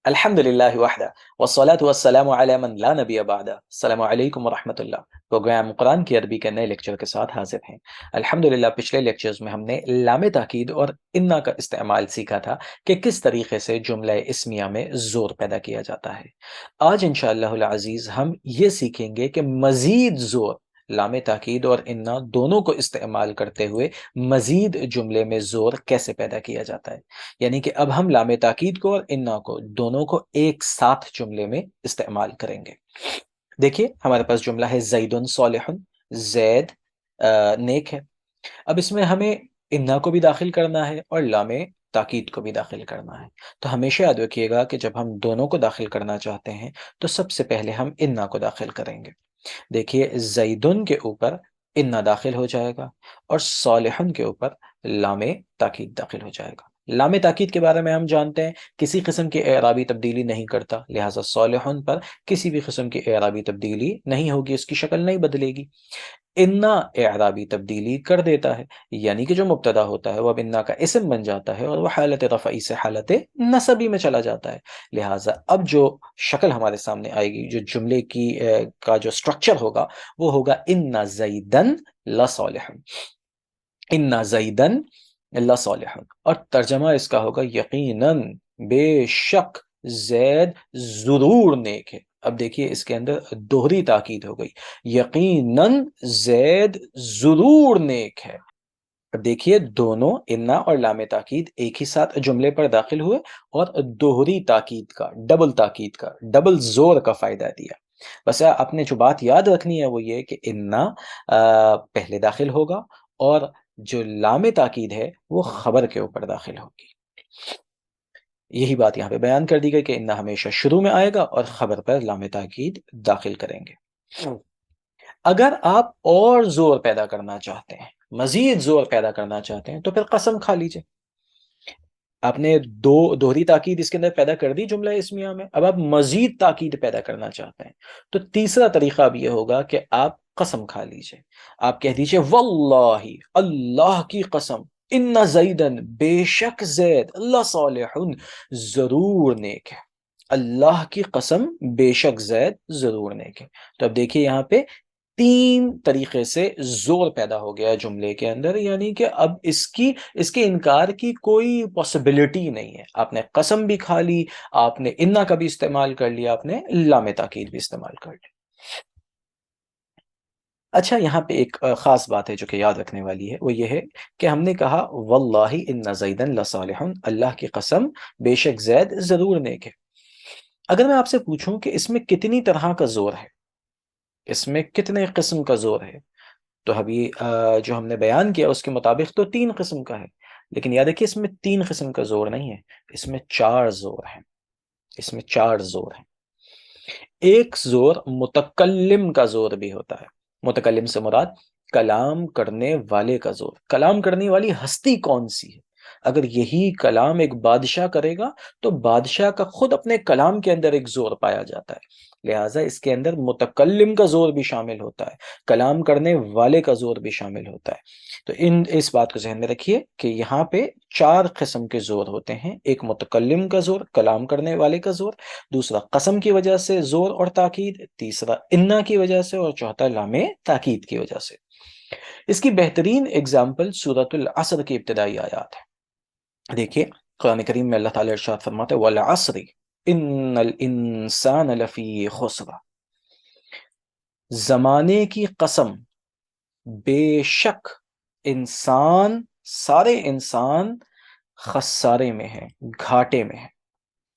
الحمدللہ وحدہ والصلاة والسلام علی من لا نبی بعدہ۔ السلام علیکم ورحمۃ اللہ۔ پروگرام قرآن کی عربی کے نئے لیکچر کے ساتھ حاضر ہیں۔ الحمدللہ پچھلے لیکچرز میں ہم نے لام تاکید اور انا کا استعمال سیکھا تھا کہ کس طریقے سے جملہ اسمیہ میں زور پیدا کیا جاتا ہے۔ آج انشاءاللہ العزیز ہم یہ سیکھیں گے کہ مزید زور لام تاکید اور انا دونوں کو استعمال کرتے ہوئے مزید جملے میں زور کیسے پیدا کیا جاتا ہے، یعنی کہ اب ہم لام تاکید کو اور انا کو دونوں کو ایک ساتھ جملے میں استعمال کریں گے۔ دیکھیے ہمارے پاس جملہ ہے زید صالح، زید نیک ہے۔ اب اس میں ہمیں انا کو بھی داخل کرنا ہے اور لام تاکید کو بھی داخل کرنا ہے، تو ہمیشہ یاد رکھیے گا کہ جب ہم دونوں کو داخل کرنا چاہتے ہیں تو سب سے پہلے ہم انا کو داخل کریں گے۔ دیکھیے زیدن کے اوپر انا داخل ہو جائے گا اور صالحن کے اوپر لام تاکید داخل ہو جائے گا۔ لام تاکید کے بارے میں ہم جانتے ہیں کسی قسم کی اعرابی تبدیلی نہیں کرتا، لہٰذا صالحن پر کسی بھی قسم کی اعرابی تبدیلی نہیں ہوگی، اس کی شکل نہیں بدلے گی۔ انا اعرابی تبدیلی کر دیتا ہے، یعنی کہ جو مبتدا ہوتا ہے وہ اب انا کا اسم بن جاتا ہے اور وہ حالت رفعی سے حالت نصبی میں چلا جاتا ہے۔ لہٰذا اب جو شکل ہمارے سامنے آئے گی، جو جملے کی کا جو سٹرکچر ہوگا وہ ہوگا انا زیدن لصالح، انا زیدن لصالح، اور ترجمہ اس کا ہوگا یقیناً بے شک زید ضرور نیک ہے۔ اب دیکھیے اس کے اندر دوہری تاکید ہو گئی، یقیناً زید ضرور نیک ہے۔ اب دیکھیے دونوں انا اور لام تاکید ایک ہی ساتھ جملے پر داخل ہوئے اور دوہری تاکید کا، ڈبل زور کا فائدہ دیا۔ بس آپ نے جو بات یاد رکھنی ہے وہ یہ کہ انا پہلے داخل ہوگا اور جو لام تاکید ہے وہ خبر کے اوپر داخل ہوگی۔ یہی بات یہاں پہ بیان کر دی گئی کہ انا ہمیشہ شروع میں آئے گا اور خبر پر لام تاکید داخل کریں گے۔ اگر آپ اور زور پیدا کرنا چاہتے ہیں، مزید زور پیدا کرنا چاہتے ہیں، تو پھر قسم کھا لیجئے۔ آپ نے دوہری تاکید اس کے اندر پیدا کر دی جملہ اسمیہ میں، اب آپ مزید تاکید پیدا کرنا چاہتے ہیں تو تیسرا طریقہ اب یہ ہوگا کہ آپ قسم کھا لیجئے۔ آپ کہہ دیجئے واللہ، اللہ کی قسم، ان زیدن، بے شک زید، لصالح، ضرور نیک ہے۔ اللہ کی قسم بے شک زید ضرور نیک ہے۔ تو اب دیکھیے یہاں پہ تین طریقے سے زور پیدا ہو گیا جملے کے اندر، یعنی کہ اب اس کے انکار کی کوئی پاسبلٹی نہیں ہے۔ آپ نے قسم بھی کھا لی، آپ نے انا کا بھی استعمال کر لیا، آپ نے لام تاکید بھی استعمال کر لی۔ اچھا یہاں پہ ایک خاص بات ہے جو کہ یاد رکھنے والی ہے، وہ یہ ہے کہ ہم نے کہا واللہ ان زیدن لصالح، اللہ کی قسم بے شک زید ضرور نیک ہے۔ اگر میں آپ سے پوچھوں کہ اس میں کتنی طرح کا زور ہے، اس میں کتنے قسم کا زور ہے، تو ابھی جو ہم نے بیان کیا اس کے مطابق تو 3 قسم کا ہے، لیکن یاد رکھیے اس میں 3 قسم کا زور نہیں ہے، اس میں 4 زور ہیں، اس میں 4 زور ہیں۔ ایک زور متکلم کا زور بھی ہوتا ہے۔ متکلم سے مراد کلام کرنے والے کا زور، کلام کرنے والی ہستی کون سی ہے۔ اگر یہی کلام ایک بادشاہ کرے گا تو بادشاہ کا خود اپنے کلام کے اندر ایک زور پایا جاتا ہے، لہٰذا اس کے اندر متکلم کا زور بھی شامل ہوتا ہے، کلام کرنے والے کا زور بھی شامل ہوتا ہے۔ تو اس بات کو ذہن میں رکھیے کہ یہاں پہ 4 قسم کے زور ہوتے ہیں، ایک متکلم کا زور، کلام کرنے والے کا زور، دوسرا قسم کی وجہ سے زور اور تاکید، تیسرا انا کی وجہ سے، اور چوتھا لام تاکید کی وجہ سے۔ اس کی بہترین اگزامپل سورۃ العصر کی ابتدائی آیات ہے۔ دیکھیے قرآن کریم میں اللہ تعالیٰ ارشاد فرماتے ہیں والعصر ان الانسان لفی خسر، زمانے کی قسم، بے شک انسان، سارے انسان خسارے میں ہے، گھاٹے میں ہے۔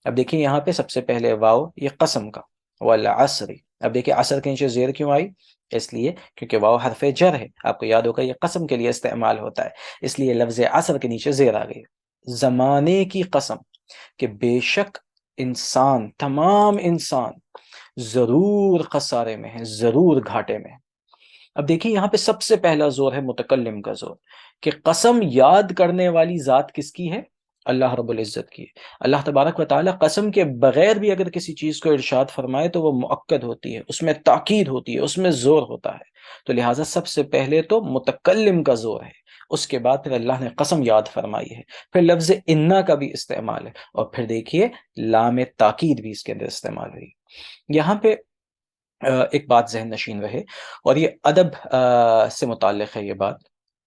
اب دیکھیں یہاں پہ سب سے پہلے واو یہ قسم کا، والعصر۔ اب دیکھیں عصر کے نیچے زیر کیوں آئی؟ اس لیے کیونکہ واو حرف جر ہے، آپ کو یاد ہوگا یہ قسم کے لیے استعمال ہوتا ہے، اس لیے لفظ عصر کے نیچے زیر آ گئی۔ زمانے کی قسم کہ بے شک انسان، تمام انسان ضرور خسارے میں ہے، ضرور گھاٹے میں ہے۔ اب دیکھیں یہاں پہ سب سے پہلا زور ہے متکلم کا زور، کہ قسم یاد کرنے والی ذات کس کی ہے؟ اللہ رب العزت کی۔ اللہ تبارک و تعالی قسم کے بغیر بھی اگر کسی چیز کو ارشاد فرمائے تو وہ مؤکد ہوتی ہے، اس میں تاکید ہوتی ہے، اس میں زور ہوتا ہے۔ تو لہٰذا سب سے پہلے تو متکلم کا زور ہے، اس کے بعد پھر اللہ نے قسم یاد فرمائی ہے، پھر لفظ انا کا بھی استعمال ہے، اور پھر دیکھیے لام تاکید بھی اس کے اندر استعمال ہوئی۔ یہاں پہ ایک بات ذہن نشین رہے، اور یہ ادب سے متعلق ہے یہ بات،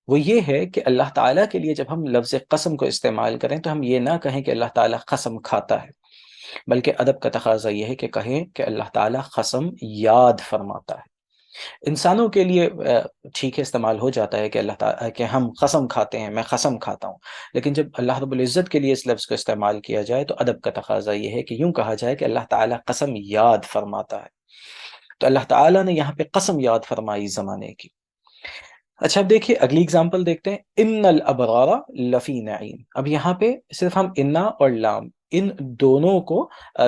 وہ یہ ہے کہ اللہ تعالیٰ کے لیے جب ہم لفظ قسم کو استعمال کریں تو ہم یہ نہ کہیں کہ اللہ تعالیٰ قسم کھاتا ہے، بلکہ ادب کا تقاضا یہ ہے کہ کہیں کہ اللہ تعالیٰ قسم یاد فرماتا ہے۔ انسانوں کے لیے ٹھیک ہے استعمال ہو جاتا ہے کہ اللہ تعالیٰ کہ ہم قسم کھاتے ہیں، میں قسم کھاتا ہوں، لیکن جب اللہ رب العزت کے لیے اس لفظ کو استعمال کیا جائے تو ادب کا تقاضا یہ ہے کہ یوں کہا جائے کہ اللہ تعالیٰ قسم یاد فرماتا ہے۔ تو اللہ تعالیٰ نے یہاں پہ قسم یاد فرمائی زمانے کی۔ اچھا اب دیکھیے اگلی اگزامپل دیکھتے ہیں، ان الابرار لفی نعیم۔ اب یہاں پہ صرف ہم انا اور لام ان دونوں کو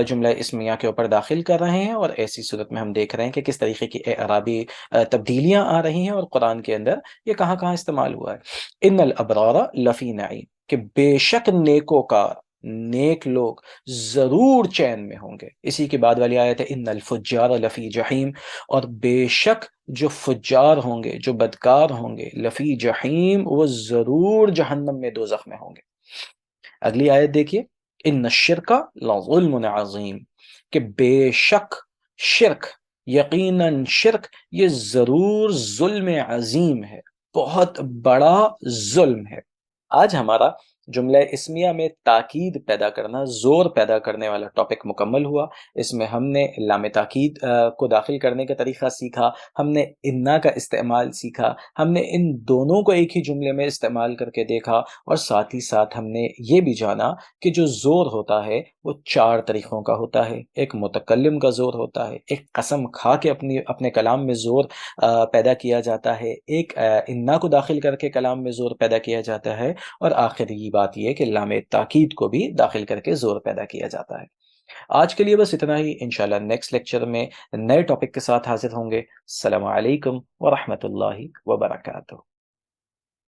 جملہ اسمیہ کے اوپر داخل کر رہے ہیں، اور ایسی صورت میں ہم دیکھ رہے ہیں کہ کس طریقے کی اعرابی تبدیلیاں آ رہی ہیں، اور قرآن کے اندر یہ کہاں کہاں استعمال ہوا ہے۔ ان الابرار لفی نعیم، کہ بے شک نیکوکار، نیک لوگ ضرور چین میں ہوں گے۔ اسی کے بعد والی آیت ہے ان الفجار لفی جحیم، اور بے شک جو فجار ہوں گے، جو بدکار ہوں گے، لفی جحیم، وہ ضرور جہنم میں دوزخ میں ہوں گے۔ اگلی آیت دیکھیے، ان الشرک لظلم عظیم، کہ بے شک شرک، یقیناً شرک یہ ضرور ظلم عظیم ہے، بہت بڑا ظلم ہے۔ آج ہمارا جملہ اسمیہ میں تاکید پیدا کرنا، زور پیدا کرنے والا ٹاپک مکمل ہوا۔ اس میں ہم نے لام تاکید کو داخل کرنے کا طریقہ سیکھا، ہم نے انا کا استعمال سیکھا، ہم نے ان دونوں کو ایک ہی جملے میں استعمال کر کے دیکھا، اور ساتھ ہی ساتھ ہم نے یہ بھی جانا کہ جو زور ہوتا ہے وہ 4 طریقوں کا ہوتا ہے۔ ایک متکلم کا زور ہوتا ہے، ایک قسم کھا کے اپنے کلام میں زور پیدا کیا جاتا ہے، ایک انا کو داخل کر کے کلام میں زور پیدا کیا جاتا ہے، اور آخری بات یہ کہ لام تاکید کو بھی داخل کر کے زور پیدا کیا جاتا ہے۔ آج کے لیے بس اتنا ہی، انشاءاللہ نیکسٹ لیکچر میں نئے ٹاپک کے ساتھ حاضر ہوں گے۔ السلام علیکم ورحمۃ اللہ وبرکاتہ۔